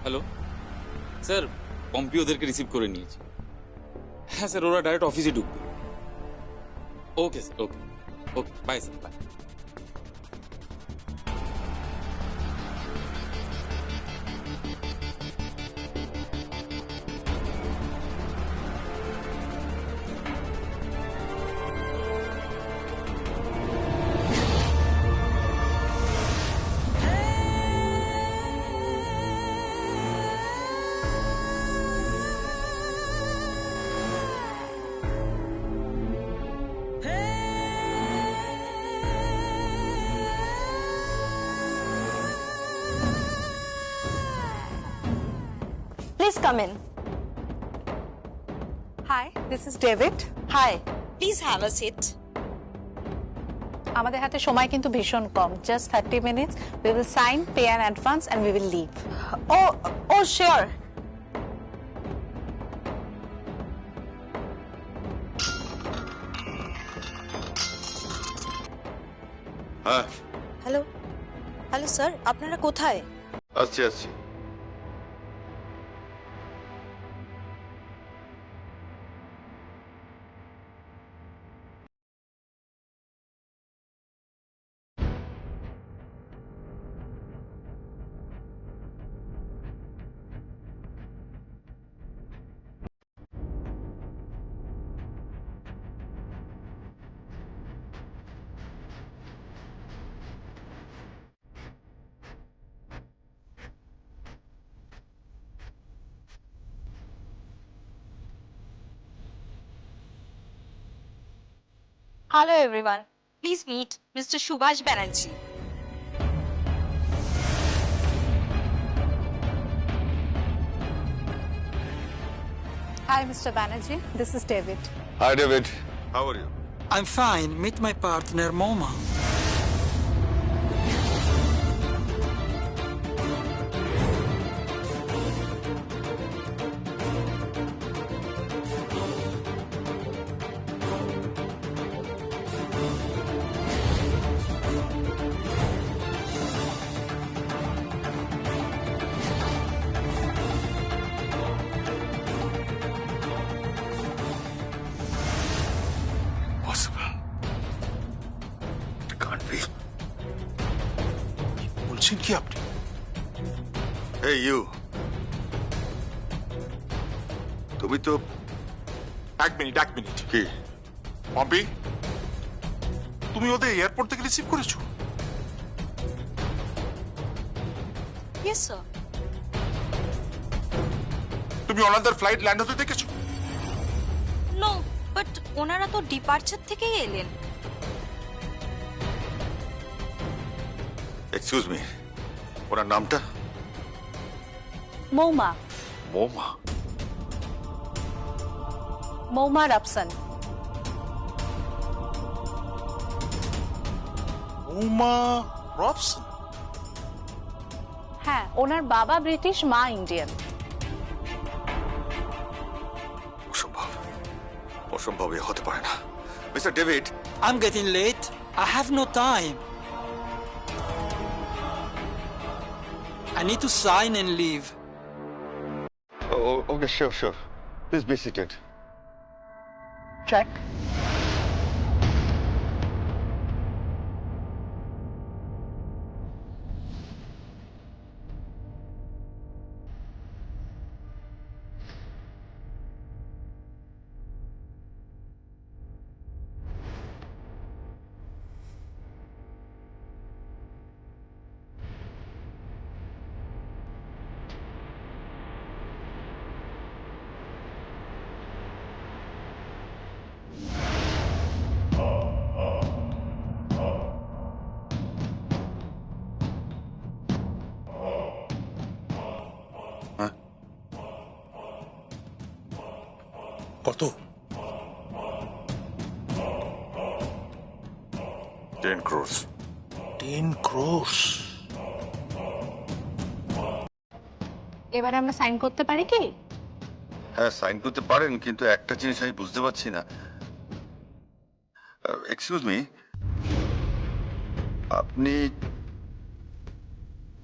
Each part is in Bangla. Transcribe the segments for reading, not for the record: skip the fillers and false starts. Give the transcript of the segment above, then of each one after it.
হ্যালো স্যার, পম্পি ওদেরকে রিসিভ করে নিয়েছি। হ্যাঁ স্যার, ওরা ডাইরেক্ট অফিসে ঢুকবে। Okay sir, okay okay, bye sir, bye. Please come in. Hi, this is David. Hi. Please have a seat. আমাদের হাতে সময় কিন্তু ভীষণ কম, just 30 minutes. We will sign, pay an advance and we will leave. Oh, sure. হ্যাঁ, হ্যালো স্যার, আপনারা কোথায়? আসছি আসছি। Hello everyone. Please meet Mr. Subhash Banerjee. Hi, Mr. Banerjee. This is David. Hi David, how are you? I'm fine. Meet my partner, Moma. Impossible. It can't be. বলছেন কি আপনি? Hey you. তুমি তো এক মিনিট কি? পম্পি, তুমি ওদের এয়ারপোর্ট থেকে রিসিভ করেছো? Yes sir. তুমি ওনাদের ফ্লাইট ল্যান্ড হতে দেখেছো? No, but ওনারা তো ডিপার্চার থেকেই এলেন। এক্সকিউজ মি, ওনার নামটা? Moma. মোমা। Moma Rapson. মোমা রবসন। হ্যাঁ, ওনার বাবা ব্রিটিশ, মা ইন্ডিয়ান। অসম্ভব, অসম্ভব, এ হতে পারে না। Mister David, I'm getting late. I have no time. I need to sign and leave. okay, sure. Please be seated. Check. কত? 10 crores. 10 crores. এবারে আমরা সাইন করতে পারি কি? হ্যাঁ, সাইন করতে পারেন, কিন্তু একটা জিনিস আমি বুঝতে পারছি না। এক্সকিউজ মি, আপনি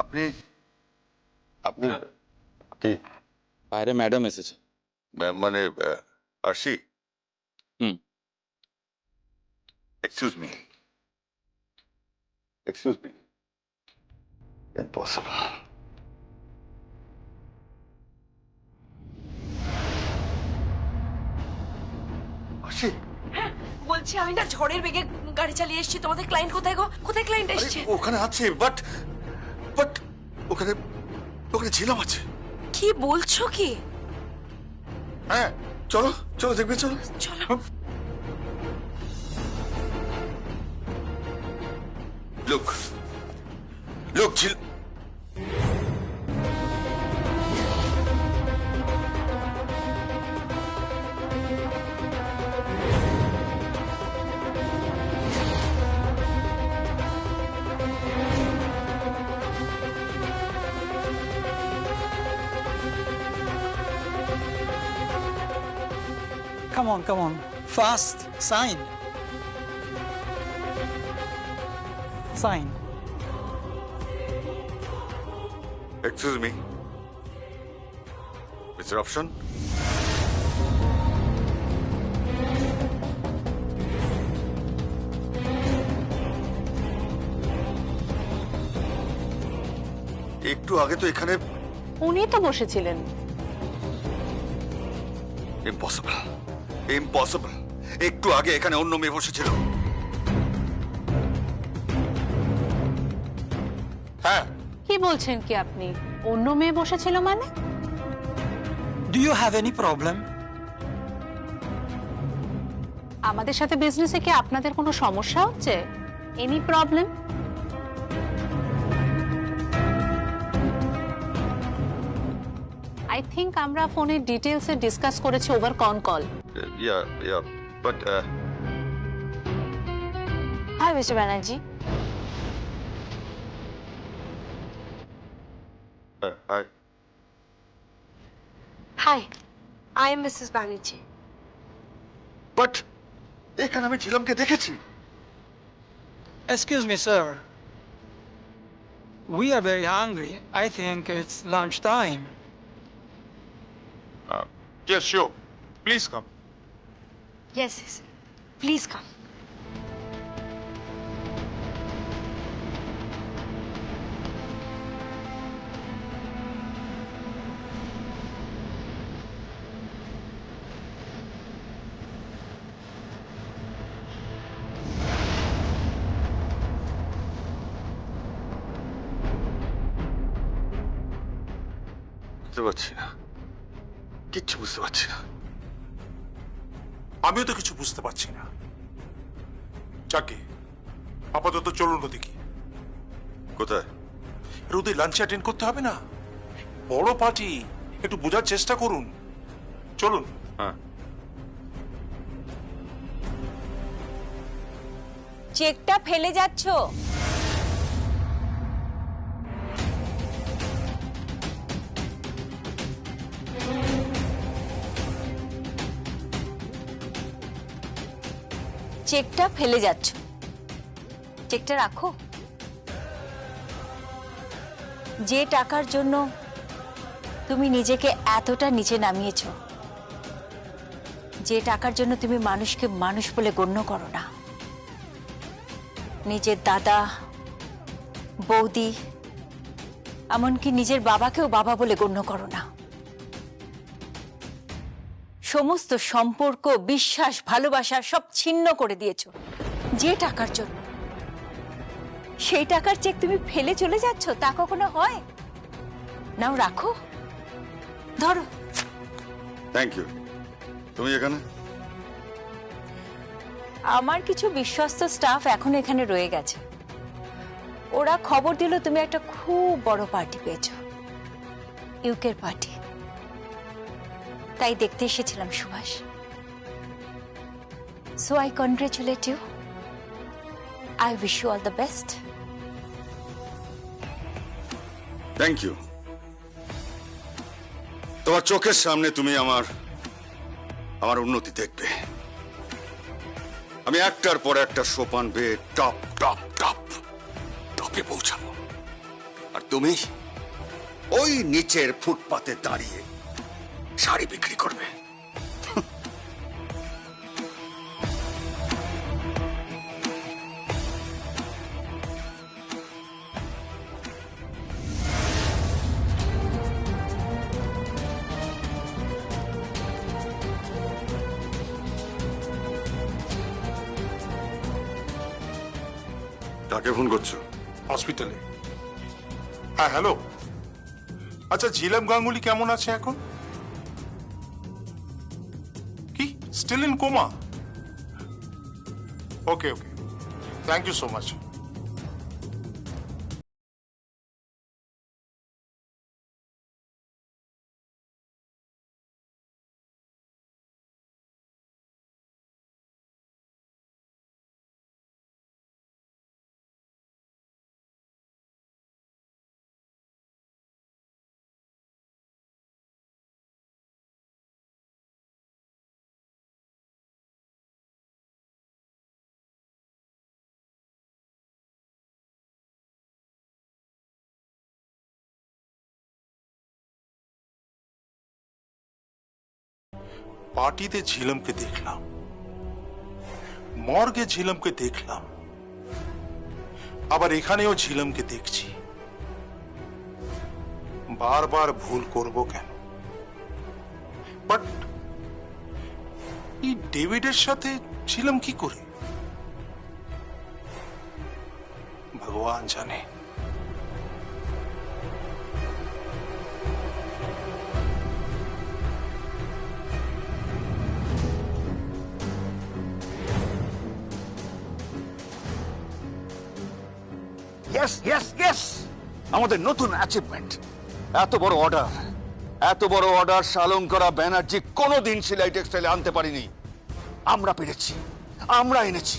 আপনি আপনি কি বাইরে ম্যাডাম এসেছে। মানে আরশি? হুম। Excuse me, excuse me. Impossible. Arshi, বলছি আমি না ঝড়ের বেগে গাড়ি চালিয়ে এসেছি। তোমাদের ক্লায়েন্ট কোথায় গো? কোথায় ক্লায়েন্ট আরে এসেছে? ওখানে আছে, বাট বাট ওখানে ওখানে ঝিলাম আছে। কি বলছো কি? হ্যাঁ, চলো চলো দেখবে, চলো চলো। লুক লুক ঝিল। Come on, come on. Fast. Sign. Sign. Excuse me, mister option. একটু আগে তো এখানে উনি তো বসেছিলেন। Impossible, impossible. একটু আগে এখানে অন্য মেয়ে বসেছিল। হ্যাঁ, কি বলছেন কি আপনি? অন্য মেয়ে বসেছিল মানে? Do you have any problem? আমাদের সাথে বিজনেসে কি আপনাদের কোনো সমস্যা হচ্ছে? Any problem? আই থিংক আমরা ফোনে ডিটেলসে ডিসকাস করেছি over call. Yeah but hi mister Banerjee. Hi. Hi, I am missus Banerjee. But এখানে আমি ঝিলামকে দেখেছি। Excuse me, sir. We are very hungry. I think it's lunch time. Yes, sure. Please come. Yes, yes. Please come. বুঝতে পারছি না, কিচ্ছু বুঝতে পারছি না। আমিও তো কিছু বুঝতে পারছি না। যাকে আপাতত চলুন ওদিকে। কোথায়? রোদে লাঞ্চ অ্যাটেন্ড করতে হবে না? বড় পার্টি, একটু বোঝার চেষ্টা করুন। চলুন। হ্যাঁ, চেকটা ফেলে যাচ্ছ। চেকটা ফেলে যাচ্ছ, চেকটা রাখো। যে টাকার জন্য তুমি নিজেকে এতটা নিচে নামিয়েছো, যে টাকার জন্য তুমি মানুষকে মানুষ বলে গণ্য করো না, নিজের দাদা, বৌদি, এমনকি নিজের বাবাকেও বাবা বলে গণ্য করো না, সমস্ত সম্পর্ক, বিশ্বাস, ভালোবাসা সব ছিন্ন করে দিয়েছো যে টাকার জন্য, সেই টাকার চেক তুমি ফেলে চলে যাচ্ছ, তা কখনো হয়? নাও রাখো, ধরো। Thank you. তুমি এখানে? আমার কিছু বিশ্বস্ত স্টাফ এখন এখানে রয়ে গেছে। ওরা খবর দিল তুমি একটা খুব বড় পার্টি পেয়েছো, ইউকের পার্টি। তাই দেখতে এসেছিলাম Subhash. So I congratulate you. I wish you all the best. Thank you. তোমার চোখের সামনে তুমি আমার উন্নতি দেখবে। আমি একটার পর একটা সোপান বেয়ে টপে পৌঁছাবো। আর তুমি ওই নিচের ফুটপাতে দাঁড়িয়ে শাড়ি বিক্রি করবে। কাকে ফোন করছো? হসপিটালে। হ্যাঁ হ্যালো, আচ্ছা ঝিলাম গাঙ্গুলি কেমন আছে এখন? কি still in coma? Okay okay, thank you so much. পার্টিতে ঝিলমকে দেখলাম, মর্গে ঝিলমকে দেখলাম, আবার এখানেও ঝিলমকে দেখছি। বারবার ভুল করব কেন? বাট এই ডেভিডের সাথে ঝিলম কি করে, ভগবান জানে। ইয়েস ইয়েস ইয়েস, আমাদের নতুন অ্যাচিভমেন্ট। এত বড় অর্ডার শালঙ্করা ব্যানার্জি কোনোদিন সিলাই টেক্সটাইলে আনতে পারিনি। আমরা পেরেছি, আমরা এনেছি।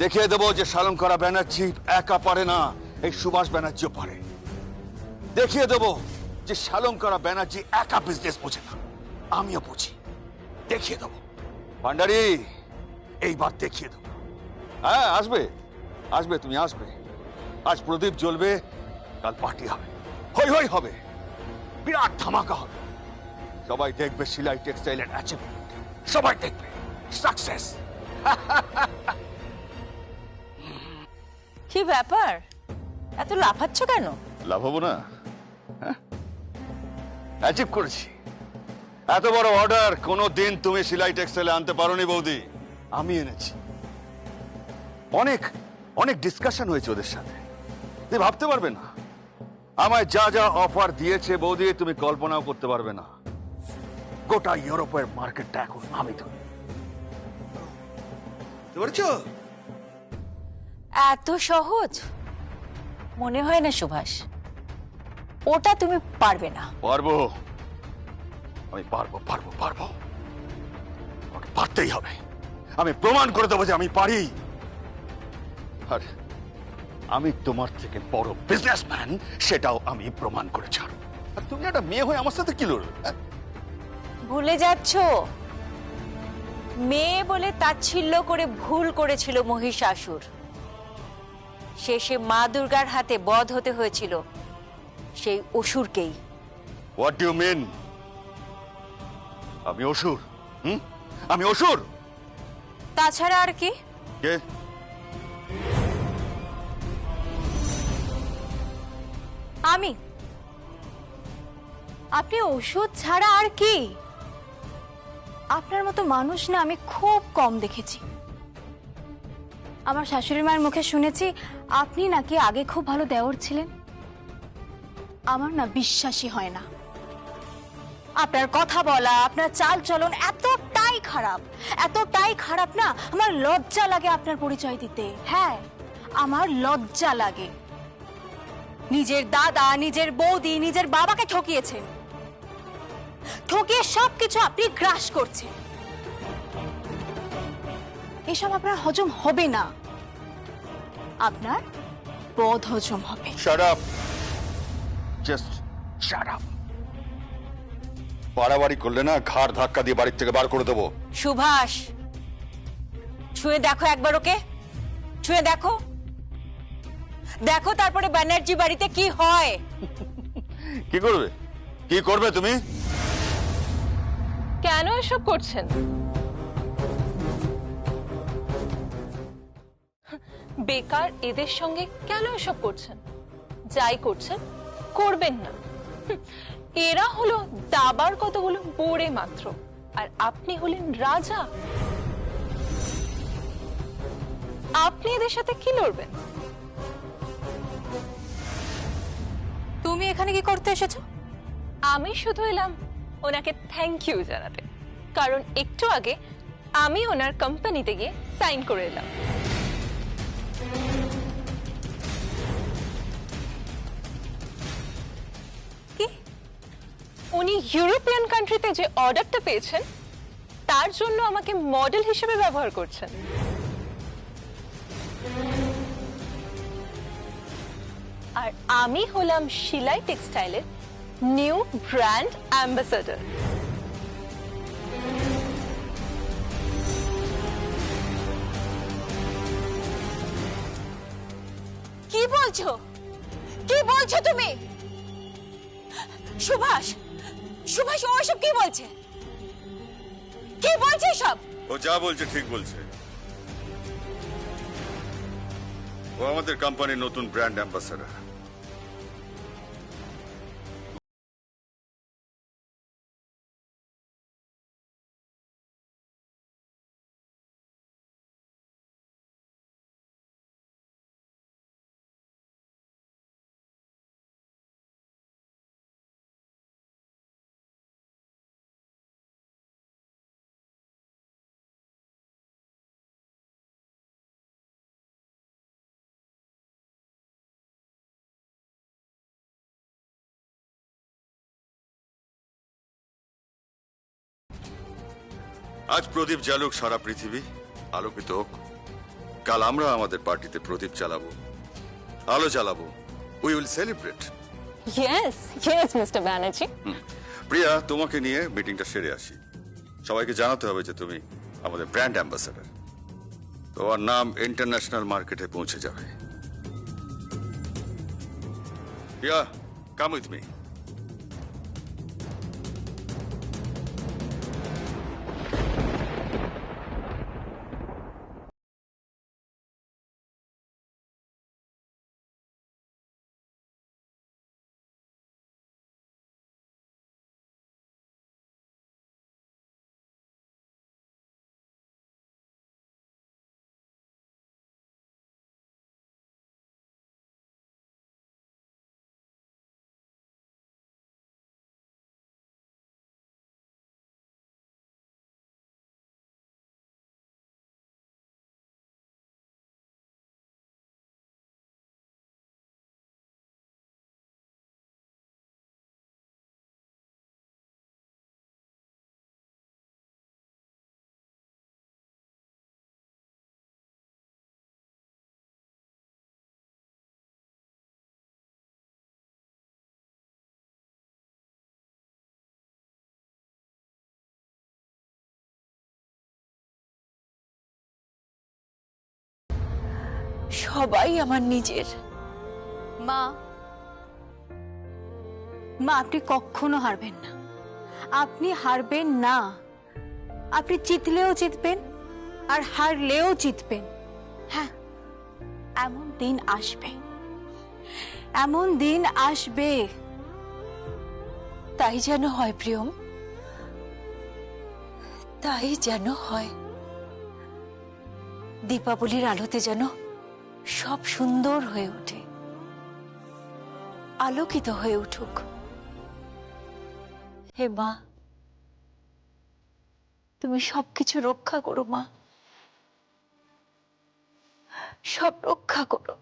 দেখিয়ে দেবো যে শালঙ্করা ব্যানার্জি একা পারে না, এই সুভাষ ব্যানার্জিও পারে। দেখিয়ে দেবো যে শালঙ্করা ব্যানার্জি একা বিজনেস বোঝে না, আমিও বুঝি। দেখিয়ে দেবো ভান্ডারি, এইবার দেখিয়ে দেবো। হ্যাঁ আসবে আসবে, তুমি আসবে। আজ প্রদীপ জ্বলবে, কাল পার্টি হবে, হই হই হবে, বিরাট ধামাকা হবে। সবাই দেখবে সিলাই টেক্সটাইলের অ্যাচিভমেন্ট, সবাই দেখবে সাকসেস। কি ব্যাপার, এত লাফাচ্ছ কেন? লাভ হবো না? অ্যাচিভ করেছি। এত বড় অর্ডার কোনোদিন তুমি সিলাই টেক্সটাইলে আনতে পারোনি বৌদি, আমি এনেছি। অনেক অনেক ডিসকাশন হয়েছে ওদের সাথে, তুমি ভাবতে পারবে না। আমায় যা যা অফার দিয়েছে বৌদি, তুমি কল্পনাও করতে পারবে না। গোটা ইউরোপের মার্কেটটা এখন আমি ধরি। এত সহজ মনে হয় না সুভাষ, ওটা তুমি পারবে না। পারবো, আমি পারবো পারবো পারবো, আমাকে পারতেই হবে। আমি প্রমাণ করে দেবো যে আমি পারি। আর আমি তোমার থেকে বড় বিজনেসম্যান, সেটাও আমি প্রমাণ করে ছাড়ব। আর তুমি একটা মেয়ে হয়ে আমার সাথে কি লড়বে? ভুলে যাচ্ছ, মেয়ে বলে তাচ্ছিল্য করে ভুল করেছিল মহিষাসুর। শেষে মা দুর্গার হাতে বধ হতে হয়েছিল সেই অসুরকেই। What do you mean? আমি অসুর? আমি অসুর? তাছাড়া আর কি? কে? আমি। আপনি ওষুধ ছাড়া আর কি? আপনার মতো মানুষ না আমি খুব কম দেখেছি। আমার শাশুড়ি মায়ের মুখে শুনেছি আপনি নাকি আগে খুব ভালো দেওর ছিলেন। আমার না বিশ্বাসই হয় না। আপনার কথা বলা, আপনার চাল চলন এতটাই খারাপ না, আমার লজ্জা লাগে আপনার পরিচয় দিতে। হ্যাঁ, আমার লজ্জা লাগে। নিজের দাদা, নিজের বৌদি, নিজের বাবাকে ঠকিয়েছেন, ঠকিয়ে সবকিছু আপনি গ্রাস করছেন। এসব আপনার হজম হবে না, আপনার বদ হজম হবে। Shut up, just shut up. বাড়াবাড়ি করলে না ঘাড় ধাক্কা দিয়ে বাড়ির থেকে বার করে দেবো। সুভাষ, ছুঁয়ে দেখো একবার ওকে, ছুঁয়ে দেখো। দেখো তারপরে ব্যানার্জি বাড়িতে কি হয়। কি করবে, কি করবে তুমি? কেন এসব করছেন? বেকার এদের সঙ্গে কেন এসব করছেন? যাই করছেন করবেন না। এরা হলো দাবার কতগুলো বোরে মাত্র, আর আপনি হলেন রাজা। আপনি এদের সাথে কি লড়বেন? তুমি এখানে কি করতে এসেছো? আমি শুধু এলাম ওনাকে থ্যাংক ইউ জানাতে, কারণ একটু আগে আমি ওনার কোম্পানিতে গিয়ে সাইন করে এলাম। কি? উনি ইউরোপিয়ান কান্ট্রিতে যে অর্ডারটা পেয়েছেন তার জন্য আমাকে মডেল হিসেবে ব্যবহার করছেন। আর আমি হলাম শিলাই টেক্সটাইলের নিউ ব্র্যান্ড অ্যাম্বাসাডর। কি বলছো, কি বলছো তুমি? সুভাষ, সুভাষ ও এসব কি বলছে? কি বলছে সব? ও যা বলছে ঠিক বলছে। ও আমাদের কোম্পানির নতুন ব্র্যান্ড অ্যাম্বাসাডর। আজ প্রদীপ জ্বালুক সারা পৃথিবী, আলোকিত হোক। কাল আমরা আমাদের পার্টিতে প্রদীপ জ্বালাবো, আলো জ্বালাবো। We will celebrate. Yes yes mister Banerjee. Priya, তোমাকে নিয়ে মিটিংটা সেরে আসি। সবাইকে জানাতে হবে যে তুমি আমাদের ব্র্যান্ড অ্যাম্বাসাডর। তোমার নাম ইন্টারন্যাশনাল মার্কেটে পৌঁছে যাবে। প্রিয়া, কাম উইথ মি। সবাই আমার নিজের। মা, মা আপনি কখনো হারবেন না। আপনি হারবেন না। আপনি জিতলেও জিতবেন আর হারলেও জিতবেন। হ্যাঁ, এমন দিন আসবে, এমন দিন আসবে। তাই যেন হয় প্রিয়ম, তাই যেন হয়। দীপাবলির আলোতে যেন সব সুন্দর হয়ে ওঠে, আলোকিত হয়ে উঠুক। হে মা, তুমি সবকিছু রক্ষা করো মা, সব রক্ষা করো।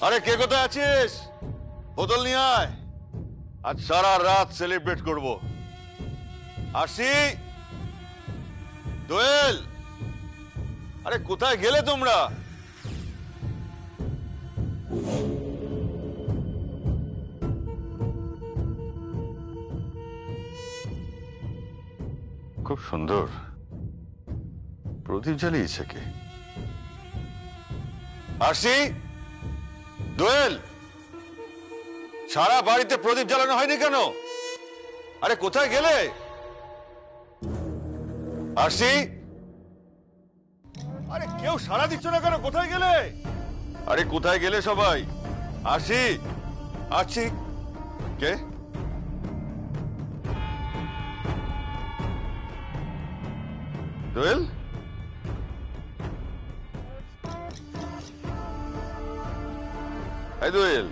আরে কে কোথায় আছিস? বোতল নিয়ে আয়, আজ সারা রাত সেলিব্রেট করব। আসি, দোয়েল, আরে কোথায় গেলে তোমরা? খুব সুন্দর প্রদীপ জ্বালিয়েছে কে? আসি, দোয়েল, সারা বাড়িতে প্রদীপ জ্বালানো হয়নি কেন? আরে কোথায় গেলে? আসি, আরে কেউ সাড়া দিচ্ছ না কেন? কোথায় গেলে? আরে কোথায় গেলে সবাই? আসি, আসছি। কে? দোয়েল, এই দোয়েল,